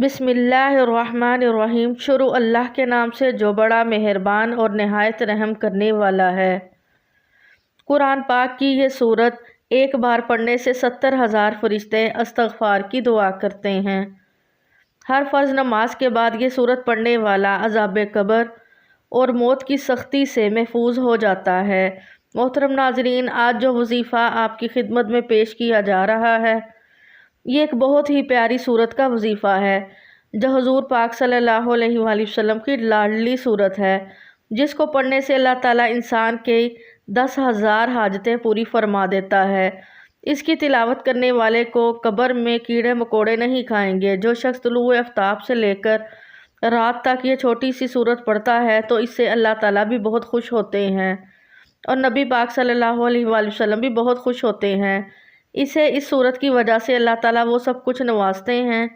بسم اللہ الرحمن الرحیم۔ شروع اللہ کے نام سے جو بڑا مہربان اور نہایت رحم کرنے والا ہے۔ قرآن پاک کی یہ سورت ایک بار پڑھنے سے 70,000 فرشتے استغفار کی دعا کرتے ہیں۔ ہر فرض نماز کے بعد یہ سورت پڑھنے والا عذاب قبر اور موت کی سختی سے محفوظ ہو جاتا ہے۔ محترم ناظرین، آج جو وظیفہ آپ کی خدمت میں پیش کیا جا رہا ہے، یہ ایک بہت ہی پیاری سورت کا وظیفہ ہے جو حضور پاک صلی اللہ علیہ وآلہ وسلم کی لاڈلی سورت ہے، جس کو پڑھنے سے اللہ تعالیٰ انسان کے 10,000 حاجتیں پوری فرما دیتا ہے۔ اس کی تلاوت کرنے والے کو قبر میں کیڑے مکوڑے نہیں کھائیں گے۔ جو شخص طلوع آفتاب سے لے کر رات تک یہ چھوٹی سی سورت پڑھتا ہے تو اس سے اللہ تعالیٰ بھی بہت خوش ہوتے ہیں اور نبی پاک صلی اللہ علیہ وآلہ وسلم بھی بہت خوش ہوتے ہیں۔ اسے اس سورت کی وجہ سے اللہ تعالیٰ وہ سب کچھ نوازتے ہیں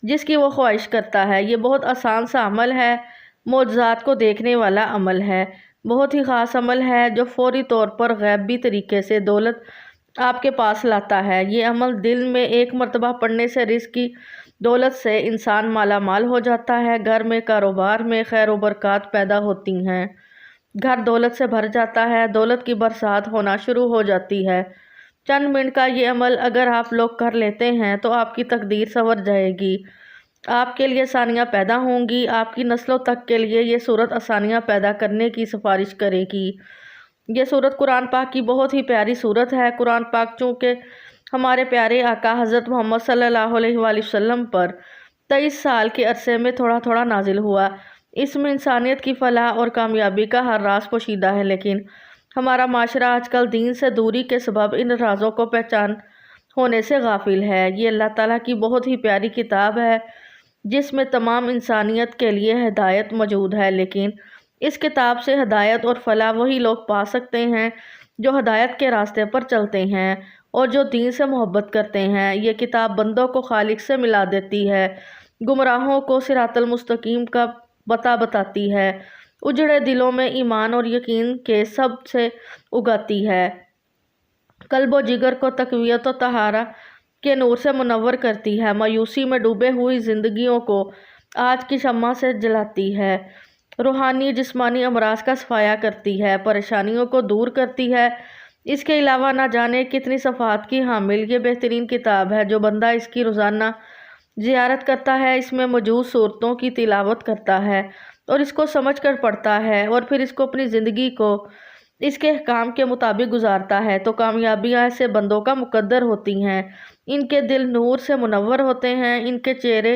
جس کی وہ خواہش کرتا ہے۔ یہ بہت آسان سا عمل ہے، معجزات کو دیکھنے والا عمل ہے، بہت ہی خاص عمل ہے جو فوری طور پر غیبی طریقے سے دولت آپ کے پاس لاتا ہے۔ یہ عمل دل میں ایک مرتبہ پڑھنے سے رزق کی دولت سے انسان مالا مال ہو جاتا ہے۔ گھر میں، کاروبار میں خیر و برکات پیدا ہوتی ہیں، گھر دولت سے بھر جاتا ہے، دولت کی برسات ہونا شروع ہو جاتی ہے۔ چند منٹ کا یہ عمل اگر آپ لوگ کر لیتے ہیں تو آپ کی تقدیر سنور جائے گی، آپ کے لیے آسانیاں پیدا ہوں گی، آپ کی نسلوں تک کے لیے یہ سورت آسانیاں پیدا کرنے کی سفارش کرے گی۔ یہ سورت قرآن پاک کی بہت ہی پیاری سورت ہے۔ قرآن پاک چونکہ ہمارے پیارے آقا حضرت محمد صلی اللہ علیہ وآلہ وسلم پر 23 سال کے عرصے میں تھوڑا تھوڑا نازل ہوا۔ اس میں انسانیت کی فلاح اور کامیابی کا ہر راز پوشیدہ ہے، لیکن ہمارا معاشرہ آج کل دین سے دوری کے سبب ان رازوں کو پہچان ہونے سے غافل ہے۔ یہ اللہ تعالیٰ کی بہت ہی پیاری کتاب ہے جس میں تمام انسانیت کے لیے ہدایت موجود ہے، لیکن اس کتاب سے ہدایت اور فلاح وہی لوگ پا سکتے ہیں جو ہدایت کے راستے پر چلتے ہیں اور جو دین سے محبت کرتے ہیں۔ یہ کتاب بندوں کو خالق سے ملا دیتی ہے، گمراہوں کو صراط المستقیم کا بتاتی ہے، اجڑے دلوں میں ایمان اور یقین کے سب سے اگاتی ہے، قلب و جگر کو تقویت و طہارت کے نور سے منور کرتی ہے، مایوسی میں ڈوبے ہوئی زندگیوں کو آج کی شمع سے جلاتی ہے، روحانی جسمانی امراض کا صفایا کرتی ہے، پریشانیوں کو دور کرتی ہے۔ اس کے علاوہ نہ جانے کتنی صفات کی حامل یہ بہترین کتاب ہے۔ جو بندہ اس کی روزانہ زیارت کرتا ہے، اس میں موجود صورتوں کی تلاوت کرتا ہے اور اس کو سمجھ کر پڑھتا ہے اور پھر اس کو اپنی زندگی کو اس کے احکام کے مطابق گزارتا ہے تو کامیابیاں ایسے بندوں کا مقدر ہوتی ہیں۔ ان کے دل نور سے منور ہوتے ہیں، ان کے چہرے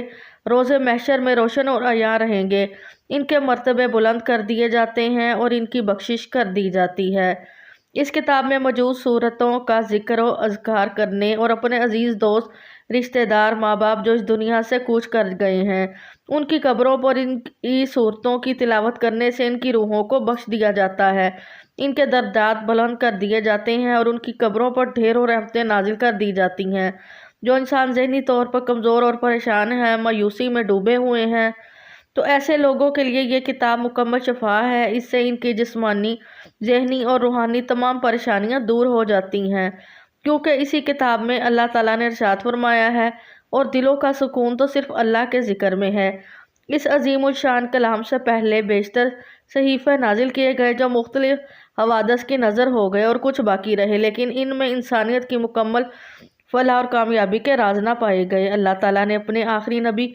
روز محشر میں روشن اور عیاں رہیں گے، ان کے مرتبے بلند کر دیے جاتے ہیں اور ان کی بخشش کر دی جاتی ہے۔ اس کتاب میں موجود صورتوں کا ذکر و اذکار کرنے اور اپنے عزیز دوست، رشتہ دار، ماں باپ جو اس دنیا سے کوچ کر گئے ہیں، ان کی قبروں پر ان کی صورتوں کی تلاوت کرنے سے ان کی روحوں کو بخش دیا جاتا ہے، ان کے درجات بلند کر دیے جاتے ہیں اور ان کی قبروں پر ڈھیروں رحمتیں نازل کر دی جاتی ہیں۔ جو انسان ذہنی طور پر کمزور اور پریشان ہے، مایوسی میں ڈوبے ہوئے ہیں، تو ایسے لوگوں کے لیے یہ کتاب مکمل شفا ہے۔ اس سے ان کی جسمانی، ذہنی اور روحانی تمام پریشانیاں دور ہو جاتی ہیں، کیونکہ اسی کتاب میں اللہ تعالیٰ نے ارشاد فرمایا ہے اور دلوں کا سکون تو صرف اللہ کے ذکر میں ہے۔ اس عظیم الشان کلام سے پہلے بیشتر صحیفے نازل کیے گئے جو مختلف حوادث کی نظر ہو گئے اور کچھ باقی رہے، لیکن ان میں انسانیت کی مکمل فلاح اور کامیابی کے راز نہ پائے گئے۔ اللہ تعالیٰ نے اپنے آخری نبی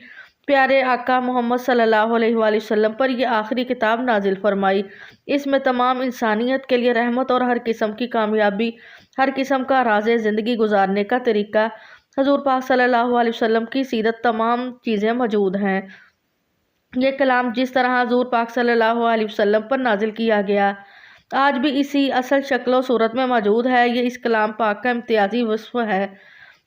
پیارے آقا محمد صلی اللہ علیہ وآلہ وسلم پر یہ آخری کتاب نازل فرمائی۔ اس میں تمام انسانیت کے لیے رحمت اور ہر قسم کی کامیابی، ہر قسم کا راز زندگی گزارنے کا طریقہ، حضور پاک صلی اللہ علیہ وسلم کی سیرت، تمام چیزیں موجود ہیں۔ یہ کلام جس طرح حضور پاک صلی اللہ علیہ وسلم پر نازل کیا گیا، آج بھی اسی اصل شکل و صورت میں موجود ہے۔ یہ اس کلام پاک کا امتیازی وصف ہے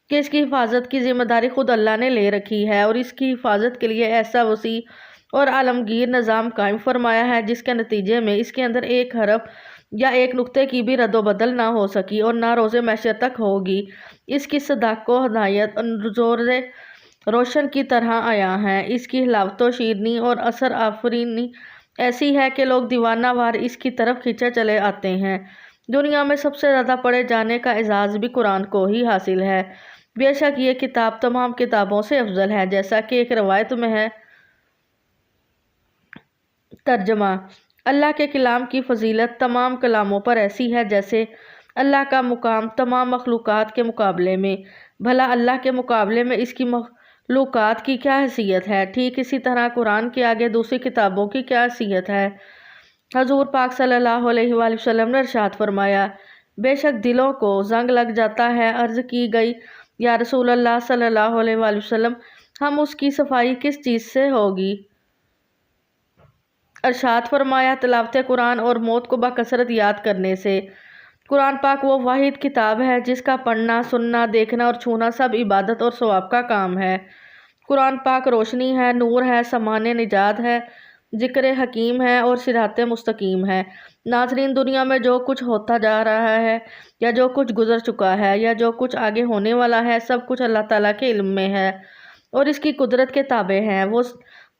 کہ اس کی حفاظت کی ذمہ داری خود اللہ نے لے رکھی ہے اور اس کی حفاظت کے لیے ایسا وسیع اور عالمگیر نظام قائم فرمایا ہے جس کے نتیجے میں اس کے اندر ایک حرف یا ایک نقطے کی بھی رد و بدل نہ ہو سکی اور نہ روز محشر تک ہوگی۔ اس کی صداقت و ہدایت زور روشن کی طرح عیاں ہے۔ اس کی حلاوت و شیرینی اور اثر آفرینی ایسی ہے کہ لوگ دیوانہ وار اس کی طرف کھینچے چلے آتے ہیں۔ دنیا میں سب سے زیادہ پڑھے جانے کا اعزاز بھی قرآن کو ہی حاصل ہے۔ بے شک یہ کتاب تمام کتابوں سے افضل ہے۔ جیسا کہ ایک روایت میں ہے۔ ترجمہ: اللہ کے کلام کی فضیلت تمام کلاموں پر ایسی ہے جیسے اللہ کا مقام تمام مخلوقات کے مقابلے میں۔ بھلا اللہ کے مقابلے میں اس کی مخلوقات کی کیا حیثیت ہے؟ ٹھیک اسی طرح قرآن کے آگے دوسری کتابوں کی کیا حیثیت ہے؟ حضور پاک صلی اللہ علیہ وآلہ وسلم نے ارشاد فرمایا، بے شک دلوں کو زنگ لگ جاتا ہے۔ عرض کی گئی، یا رسول اللہ صلی اللہ علیہ وآلہ وسلم، ہم اس کی صفائی کس چیز سے ہوگی؟ ارشاد فرمایا، تلاوت قرآن اور موت کو بکثرت یاد کرنے سے۔ قرآن پاک وہ واحد کتاب ہے جس کا پڑھنا، سننا، دیکھنا اور چھونا سب عبادت اور ثواب کا کام ہے۔ قرآن پاک روشنی ہے، نور ہے، سامان نجات ہے، ذکر حکیم ہے اور صراط مستقیم ہے۔ ناظرین، دنیا میں جو کچھ ہوتا جا رہا ہے یا جو کچھ گزر چکا ہے یا جو کچھ آگے ہونے والا ہے، سب کچھ اللہ تعالیٰ کے علم میں ہے اور اس کی قدرت کے تابع ہے۔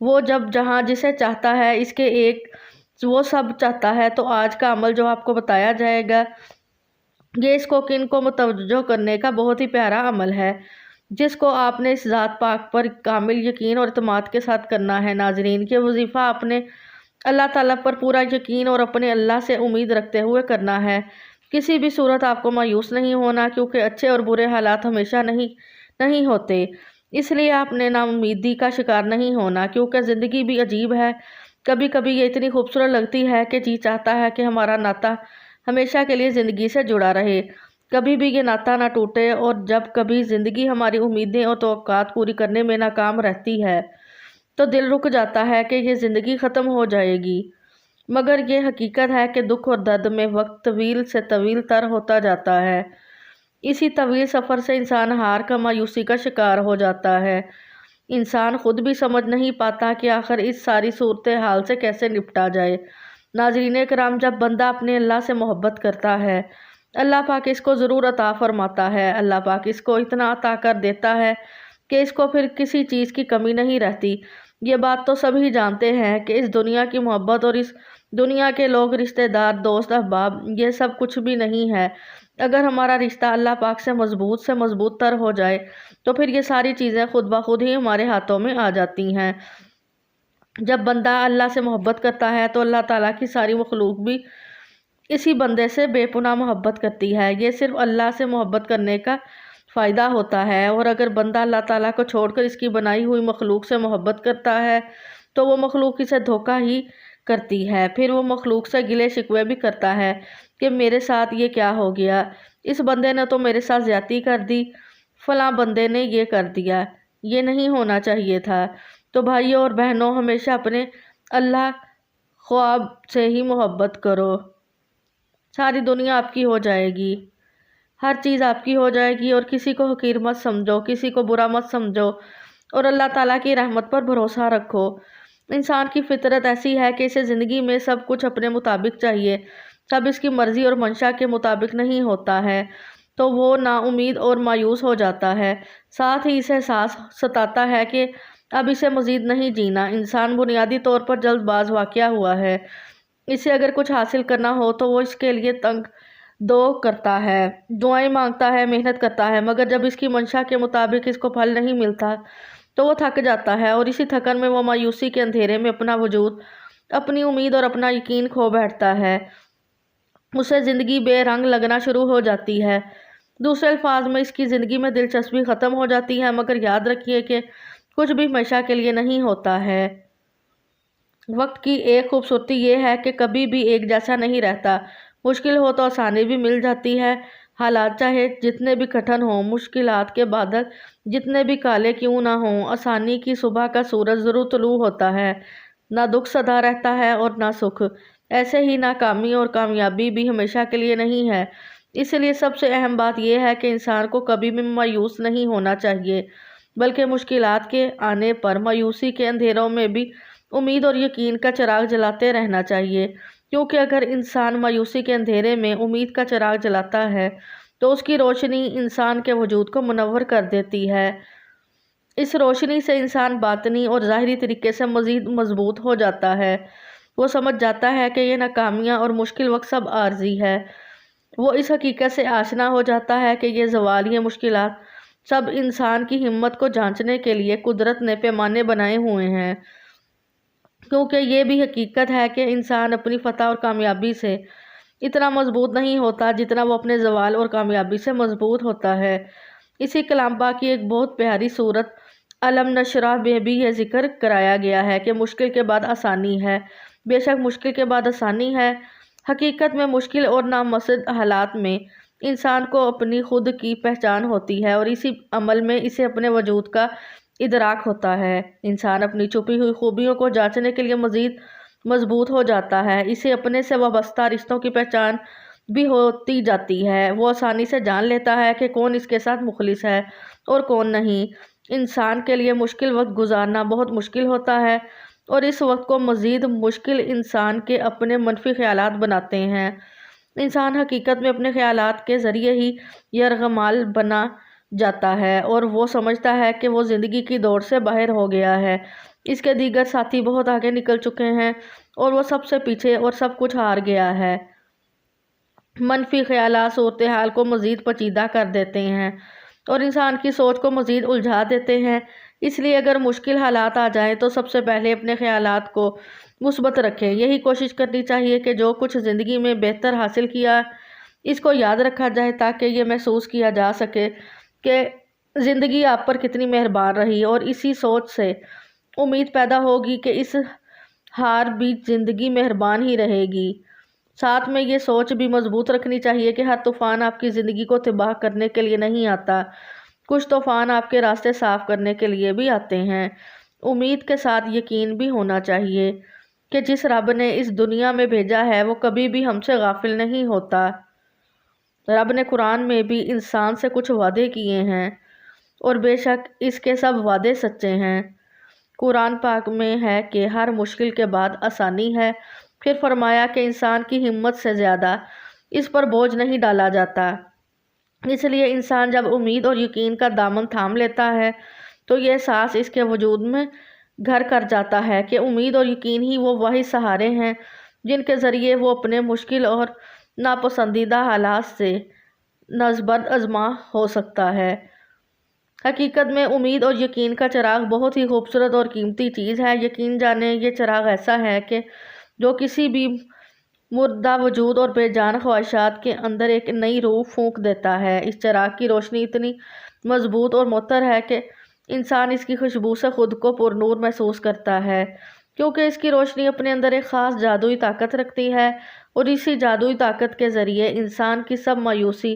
وہ جب جہاں جسے چاہتا ہے اس کے ایک وہ سب چاہتا ہے۔ تو آج کا عمل جو آپ کو بتایا جائے گا، یہ اس کو کن کو متوجہ کرنے کا بہت ہی پیارا عمل ہے جس کو آپ نے اس ذات پاک پر کامل یقین اور اعتماد کے ساتھ کرنا ہے۔ ناظرین، یہ وظیفہ آپ نے اللہ تعالیٰ پر پورا یقین اور اپنے اللہ سے امید رکھتے ہوئے کرنا ہے۔ کسی بھی صورت آپ کو مایوس نہیں ہونا، کیونکہ اچھے اور برے حالات ہمیشہ نہیں ہوتے۔ اس لیے آپ نے ناامیدی کا شکار نہیں ہونا، کیونکہ زندگی بھی عجیب ہے۔ کبھی کبھی یہ اتنی خوبصورت لگتی ہے کہ جی چاہتا ہے کہ ہمارا ناطہ ہمیشہ کے لیے زندگی سے جڑا رہے، کبھی بھی یہ ناطہ نہ ٹوٹے، اور جب کبھی زندگی ہماری امیدیں اور توقعات پوری کرنے میں ناکام رہتی ہے تو دل رک جاتا ہے کہ یہ زندگی ختم ہو جائے گی، مگر یہ حقیقت ہے کہ دکھ اور درد میں وقت طویل سے طویل تر ہوتا جاتا ہے۔ اسی طویل سفر سے انسان ہار کا مایوسی کا شکار ہو جاتا ہے۔ انسان خود بھی سمجھ نہیں پاتا کہ آخر اس ساری صورتحال سے کیسے نپٹا جائے۔ ناظرین کرام، جب بندہ اپنے اللہ سے محبت کرتا ہے، اللہ پاک اس کو ضرور عطا فرماتا ہے۔ اللہ پاک اس کو اتنا عطا کر دیتا ہے کہ اس کو پھر کسی چیز کی کمی نہیں رہتی۔ یہ بات تو سبھی جانتے ہیں کہ اس دنیا کی محبت اور اس دنیا کے لوگ، رشتہ دار، دوست، احباب، یہ سب کچھ بھی نہیں ہے۔ اگر ہمارا رشتہ اللہ پاک سے مضبوط تر ہو جائے تو پھر یہ ساری چیزیں خود بخود ہی ہمارے ہاتھوں میں آ جاتی ہیں۔ جب بندہ اللہ سے محبت کرتا ہے تو اللہ تعالیٰ کی ساری مخلوق بھی اسی بندے سے بے پناہ محبت کرتی ہے۔ یہ صرف اللہ سے محبت کرنے کا فائدہ ہوتا ہے، اور اگر بندہ اللہ تعالیٰ کو چھوڑ کر اس کی بنائی ہوئی مخلوق سے محبت کرتا ہے تو وہ مخلوق اسے دھوکہ ہی کرتی ہے۔ پھر وہ مخلوق سے گلے شکوے بھی کرتا ہے کہ میرے ساتھ یہ کیا ہو گیا، اس بندے نے تو میرے ساتھ زیادتی کر دی، فلاں بندے نے یہ کر دیا، یہ نہیں ہونا چاہیے تھا۔ تو بھائیوں اور بہنوں، ہمیشہ اپنے اللہ خواب سے ہی محبت کرو۔ ساری دنیا آپ کی ہو جائے گی، ہر چیز آپ کی ہو جائے گی، اور کسی کو حقیر مت سمجھو، کسی کو برا مت سمجھو، اور اللہ تعالیٰ کی رحمت پر بھروسہ رکھو۔ انسان کی فطرت ایسی ہے کہ اسے زندگی میں سب کچھ اپنے مطابق چاہیے، سب اس کی مرضی اور منشا کے مطابق نہیں ہوتا ہے تو وہ نا امید اور مایوس ہو جاتا ہے۔ ساتھ ہی اسے احساس ستاتا ہے کہ اب اسے مزید نہیں جینا۔ انسان بنیادی طور پر جلد باز واقع ہوا ہے، اسے اگر کچھ حاصل کرنا ہو تو وہ اس کے لیے تنگ دو کرتا ہے، دعائیں مانگتا ہے، محنت کرتا ہے، مگر جب اس کی منشا کے مطابق اس کو پھل نہیں ملتا تو وہ تھک جاتا ہے، اور اسی تھکن میں وہ مایوسی کے اندھیرے میں اپنا وجود، اپنی امید اور اپنا یقین کھو بیٹھتا ہے۔ اسے زندگی بے رنگ لگنا شروع ہو جاتی ہے۔ دوسرے الفاظ میں اس کی زندگی میں دلچسپی ختم ہو جاتی ہے۔ مگر یاد رکھیے کہ کچھ بھی ہمیشہ کے لیے نہیں ہوتا ہے۔ وقت کی ایک خوبصورتی یہ ہے کہ کبھی بھی ایک جیسا نہیں رہتا۔ مشکل ہو تو آسانی بھی مل جاتی ہے۔ حالات چاہے جتنے بھی کٹھن ہوں، مشکلات کے بادل جتنے بھی کالے کیوں نہ ہوں، آسانی کی صبح کا سورج ضرور طلوع ہوتا ہے۔ نہ دکھ سدا رہتا ہے اور نہ سکھ۔ ایسے ہی ناکامی اور کامیابی بھی ہمیشہ کے لیے نہیں ہے۔ اس لیے سب سے اہم بات یہ ہے کہ انسان کو کبھی بھی مایوس نہیں ہونا چاہیے، بلکہ مشکلات کے آنے پر مایوسی کے اندھیروں میں بھی امید اور یقین کا چراغ جلاتے رہنا چاہیے، کیونکہ اگر انسان مایوسی کے اندھیرے میں امید کا چراغ جلاتا ہے تو اس کی روشنی انسان کے وجود کو منور کر دیتی ہے۔ اس روشنی سے انسان باطنی اور ظاہری طریقے سے مزید مضبوط ہو جاتا ہے۔ وہ سمجھ جاتا ہے کہ یہ ناکامیاں اور مشکل وقت سب عارضی ہے۔ وہ اس حقیقت سے آشنا ہو جاتا ہے کہ یہ زوال، یہ مشکلات سب انسان کی ہمت کو جانچنے کے لیے قدرت نے پیمانے بنائے ہوئے ہیں، کیونکہ یہ بھی حقیقت ہے کہ انسان اپنی فتح اور کامیابی سے اتنا مضبوط نہیں ہوتا جتنا وہ اپنے زوال اور کامیابی سے مضبوط ہوتا ہے۔ اسی کلام پاک کی ایک بہت پیاری صورت علم نشرح میں بھی یہ ذکر کرایا گیا ہے کہ مشکل کے بعد آسانی ہے۔ بے شک مشکل کے بعد آسانی ہے۔ حقیقت میں مشکل اور نامسد حالات میں انسان کو اپنی خود کی پہچان ہوتی ہے اور اسی عمل میں اسے اپنے وجود کا ادراک ہوتا ہے۔ انسان اپنی چھپی ہوئی خوبیوں کو جانچنے کے لیے مزید مضبوط ہو جاتا ہے۔ اسے اپنے سے وابستہ رشتوں کی پہچان بھی ہوتی جاتی ہے۔ وہ آسانی سے جان لیتا ہے کہ کون اس کے ساتھ مخلص ہے اور کون نہیں۔ انسان کے لیے مشکل وقت گزارنا بہت مشکل ہوتا ہے اور اس وقت کو مزید مشکل انسان کے اپنے منفی خیالات بناتے ہیں۔ انسان حقیقت میں اپنے خیالات کے ذریعے ہی یرغمال بنا جاتا ہے اور وہ سمجھتا ہے کہ وہ زندگی کی دوڑ سے باہر ہو گیا ہے۔ اس کے دیگر ساتھی بہت آگے نکل چکے ہیں اور وہ سب سے پیچھے اور سب کچھ ہار گیا ہے۔ منفی خیالات صورتحال کو مزید پیچیدہ کر دیتے ہیں اور انسان کی سوچ کو مزید الجھا دیتے ہیں۔ اس لیے اگر مشکل حالات آ جائیں تو سب سے پہلے اپنے خیالات کو مثبت رکھیں۔ یہی کوشش کرنی چاہیے کہ جو کچھ زندگی میں بہتر حاصل کیا اس کو یاد رکھا جائے تاکہ یہ محسوس کیا جا سکے کہ زندگی آپ پر کتنی مہربان رہی، اور اسی سوچ سے امید پیدا ہوگی کہ اس ہار بھی زندگی مہربان ہی رہے گی۔ ساتھ میں یہ سوچ بھی مضبوط رکھنی چاہیے کہ ہر طوفان آپ کی زندگی کو تباہ کرنے کے لیے نہیں آتا، کچھ طوفان آپ کے راستے صاف کرنے کے لیے بھی آتے ہیں۔ امید کے ساتھ یقین بھی ہونا چاہیے کہ جس رب نے اس دنیا میں بھیجا ہے وہ کبھی بھی ہم سے غافل نہیں ہوتا۔ رب نے قرآن میں بھی انسان سے کچھ وعدے کیے ہیں اور بے شک اس کے سب وعدے سچے ہیں۔ قرآن پاک میں ہے کہ ہر مشکل کے بعد آسانی ہے، پھر فرمایا کہ انسان کی ہمت سے زیادہ اس پر بوجھ نہیں ڈالا جاتا۔ اس لیے انسان جب امید اور یقین کا دامن تھام لیتا ہے تو یہ احساس اس کے وجود میں گھر کر جاتا ہے کہ امید اور یقین ہی وہ واحد سہارے ہیں جن کے ذریعے وہ اپنے مشکل اور ناپسندیدہ حالات سے نسبرد آزما ہو سکتا ہے۔ حقیقت میں امید اور یقین کا چراغ بہت ہی خوبصورت اور قیمتی چیز ہے۔ یقین جانے یہ چراغ ایسا ہے کہ جو کسی بھی مردہ وجود اور بے جان خواہشات کے اندر ایک نئی روح پھونک دیتا ہے۔ اس چراغ کی روشنی اتنی مضبوط اور معطر ہے کہ انسان اس کی خوشبو سے خود کو پر نور محسوس کرتا ہے، کیونکہ اس کی روشنی اپنے اندر ایک خاص جادوئی طاقت رکھتی ہے اور اسی جادوئی طاقت کے ذریعے انسان کی سب مایوسی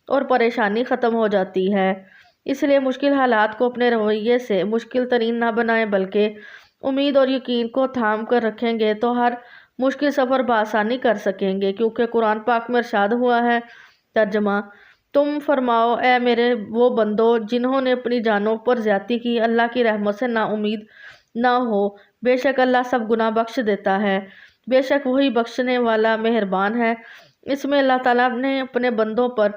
اور پریشانی ختم ہو جاتی ہے۔ اس لیے مشکل حالات کو اپنے رویے سے مشکل ترین نہ بنائیں، بلکہ امید اور یقین کو تھام کر رکھیں گے تو ہر مشکل سفر بآسانی کر سکیں گے، کیونکہ قرآن پاک میں ارشاد ہوا ہے۔ ترجمہ: تم فرماؤ اے میرے وہ بندو جنہوں نے اپنی جانوں پر زیادتی کی، اللہ کی رحمت سے نا امید نہ ہو، بے شک اللہ سب گناہ بخش دیتا ہے، بے شک وہی بخشنے والا مہربان ہے۔ اس میں اللہ تعالیٰ نے اپنے بندوں پر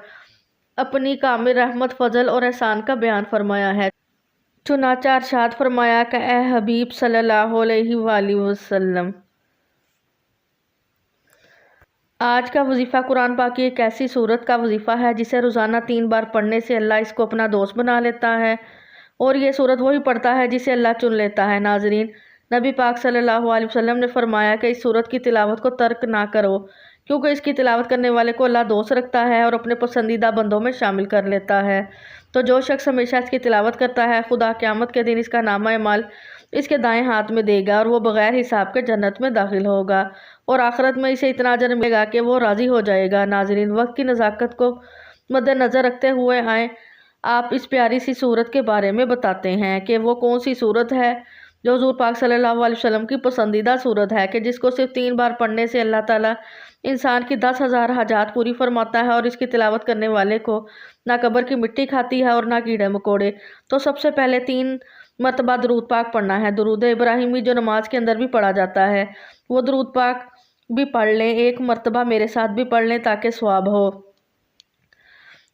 اپنی کامل رحمت، فضل اور احسان کا بیان فرمایا ہے۔ چنانچہ ارشاد فرمایا کہ اے حبیب صلی اللہ علیہ وآلہ وسلم، آج کا وظیفہ قرآن پاک کی ایک ایسی سورت کا وظیفہ ہے جسے روزانہ 3 بار پڑھنے سے اللہ اس کو اپنا دوست بنا لیتا ہے، اور یہ سورت وہی پڑھتا ہے جسے اللہ چن لیتا ہے۔ ناظرین، نبی پاک صلی اللہ علیہ وسلم نے فرمایا کہ اس سورت کی تلاوت کو ترک نہ کرو، کیونکہ اس کی تلاوت کرنے والے کو اللہ دوست رکھتا ہے اور اپنے پسندیدہ بندوں میں شامل کر لیتا ہے۔ تو جو شخص ہمیشہ اس کی تلاوت کرتا ہے، خدا قیامت کے دن اس کا نامہ اعمال اس کے دائیں ہاتھ میں دے گا اور وہ بغیر حساب کے جنت میں داخل ہوگا، اور آخرت میں اسے اتنا اجر ملے گا کہ وہ راضی ہو جائے گا۔ ناظرین، وقت کی نزاکت کو مد نظر رکھتے ہوئے آئیں آپ اس پیاری سی سورت کے بارے میں بتاتے ہیں کہ وہ کون سی سورت ہے جو حضور پاک صلی اللہ علیہ وسلم کی پسندیدہ سورت ہے، کہ جس کو صرف 3 بار پڑھنے سے اللہ تعالیٰ انسان کی 10,000 حاجات پوری فرماتا ہے، اور اس کی تلاوت کرنے والے کو نہ قبر کی مٹی کھاتی ہے اور نہ کیڑے مکوڑے۔ تو سب سے پہلے 3 مرتبہ درود پاک پڑھنا ہے۔ درود ابراہیمی جو نماز کے اندر بھی پڑھا جاتا ہے، وہ درود پاک بھی پڑھ لیں، 1 مرتبہ میرے ساتھ بھی پڑھ لیں تاکہ ثواب ہو۔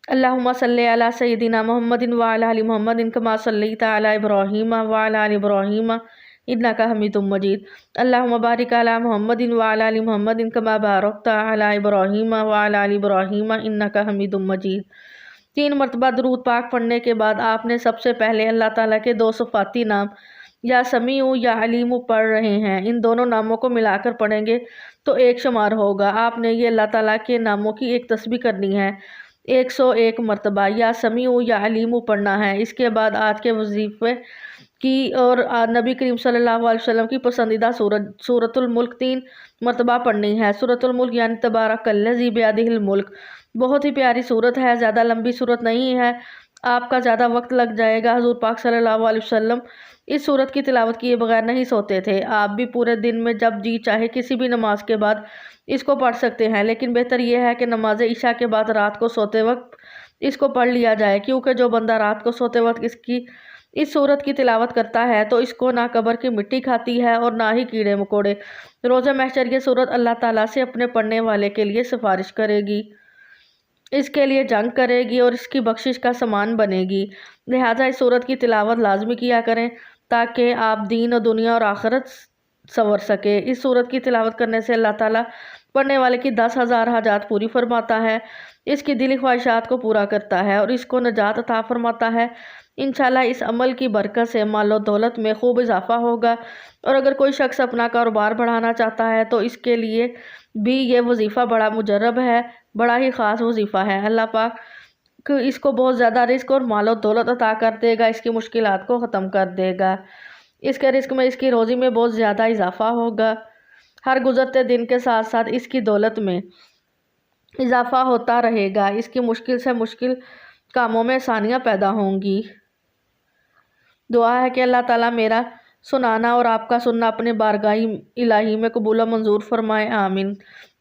اللہم صلی علی سیدنا محمد وعلی آل محمد کما صلیت علی ابراہیم وعلی آل ابراہیم انک حمید مجید۔ اللہم بارک علی محمد وعلی آل محمد کما بارکت علی ابراہیم وعلی آل ابراہیم انک حمید مجید۔ 3 مرتبہ درود پاک پڑھنے کے بعد آپ نے سب سے پہلے اللہ تعالیٰ کے 2 صفاتی نام یا سمیع یا علیم پڑھ رہے ہیں، ان دونوں ناموں کو ملا کر پڑھیں گے تو 1 شمار ہوگا۔ آپ نے یہ اللہ تعالیٰ کے ناموں کی ایک تسبیح کرنی ہے، 101 مرتبہ یا سمیع یا علیم پڑھنا ہے۔ اس کے بعد آج کے وظیفے کی اور نبی کریم صلی اللہ علیہ وسلم کی پسندیدہ سورۃ الملک 3 مرتبہ پڑھنی ہے۔ سورۃ الملک یعنی تبارک الذی بیدہ الملک، بہت ہی پیاری صورت ہے، زیادہ لمبی صورت نہیں ہے، آپ کا زیادہ وقت لگ جائے گا۔ حضور پاک صلی اللہ علیہ وسلم اس صورت کی تلاوت کیے بغیر نہیں سوتے تھے۔ آپ بھی پورے دن میں جب جی چاہے کسی بھی نماز کے بعد اس کو پڑھ سکتے ہیں، لیکن بہتر یہ ہے کہ نماز عشاء کے بعد رات کو سوتے وقت اس کو پڑھ لیا جائے، کیونکہ جو بندہ رات کو سوتے وقت اس صورت کی تلاوت کرتا ہے تو اس کو نہ قبر کی مٹی کھاتی ہے اور نہ ہی کیڑے مکوڑے۔ روز محشر یہ صورت اللہ تعالیٰ سے اپنے پڑھنے والے کے لیے سفارش کرے گی، اس کے لیے جنگ کرے گی اور اس کی بخشش کا سامان بنے گی۔ لہٰذا اس صورت کی تلاوت لازمی کیا کریں تاکہ آپ دین و دنیا اور آخرت سنور سکے۔ اس صورت کی تلاوت کرنے سے اللہ تعالیٰ پڑھنے والے کی 10,000 حاجات پوری فرماتا ہے، اس کی دلی خواہشات کو پورا کرتا ہے اور اس کو نجات عطا فرماتا ہے۔ انشاءاللہ اس عمل کی برکت سے مال و دولت میں خوب اضافہ ہوگا، اور اگر کوئی شخص اپنا کاروبار بڑھانا چاہتا ہے تو اس کے لیے بھی یہ وظیفہ بڑا مجرب ہے، بڑا ہی خاص وظیفہ ہے۔ اللہ پاک اس کو بہت زیادہ رزق اور مال و دولت عطا کر دے گا، اس کی مشکلات کو ختم کر دے گا، اس کے رزق میں، اس کی روزی میں بہت زیادہ اضافہ ہوگا۔ ہر گزرتے دن کے ساتھ ساتھ اس کی دولت میں اضافہ ہوتا رہے گا، اس کی مشکل سے مشکل کاموں میں آسانیاں پیدا ہوں گی۔ دعا ہے کہ اللہ تعالیٰ میرا سنانا اور آپ کا سننا اپنے بارگاہ الہی میں قبول و منظور فرمائے، آمین۔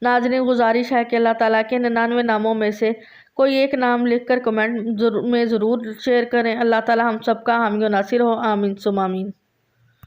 ناظرین، گزارش ہے کہ اللہ تعالیٰ کے 99 ناموں میں سے کوئی ایک نام لکھ کر کمنٹ میں ضرور شیئر کریں۔ اللہ تعالیٰ ہم سب کا حامی و ناصر ہو، آمین ثم آمین۔